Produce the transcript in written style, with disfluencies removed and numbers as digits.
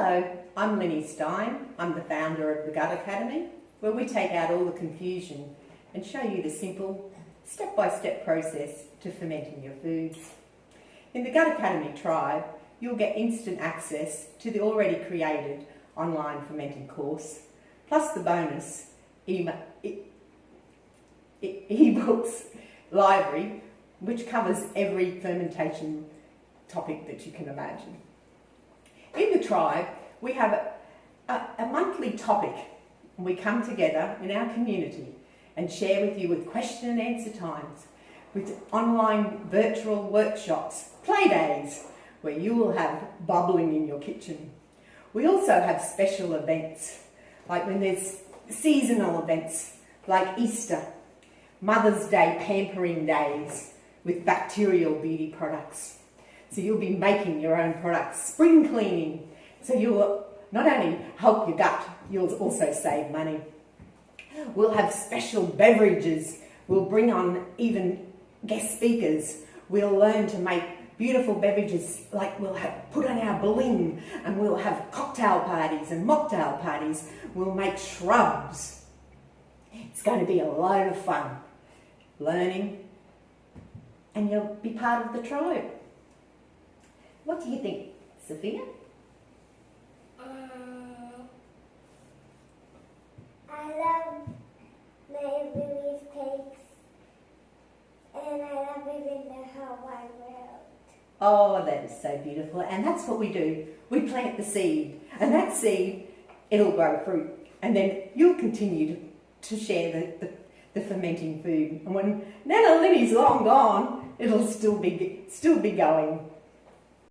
Hello, I'm Lynnie I. I'm the founder of the Gut Academy, where we take out all the confusion and show you the simple, step-by-step process to fermenting your foods. In the Gut Academy tribe, you'll get instant access to the already created online fermenting course, plus the bonus e-books library, which covers every fermentation topic that you can imagine. In the tribe, we have a monthly topic. We come together in our community and share with you with question and answer times, with online virtual workshops, play days, where you will have bubbling in your kitchen. We also have special events, like when there's seasonal events like Easter, Mother's Day pampering days with bacterial beauty products. So you'll be making your own products, spring cleaning, so you'll not only help your gut, you'll also save money. We'll have special beverages, we'll bring on even guest speakers, we'll learn to make beautiful beverages, like we'll put on our bling, and we'll have cocktail parties and mocktail parties, we'll make shrubs. It's going to be a load of fun, learning, and you'll be part of the tribe. What do you think, Sophia? I love my Lily's cakes, and I love it in the whole wide world. Oh, that is so beautiful. And that's what we do. We plant the seed, and that seed, it'll grow fruit. And then you'll continue to share the fermenting food. And when Nana Lily's long gone, it'll still be going.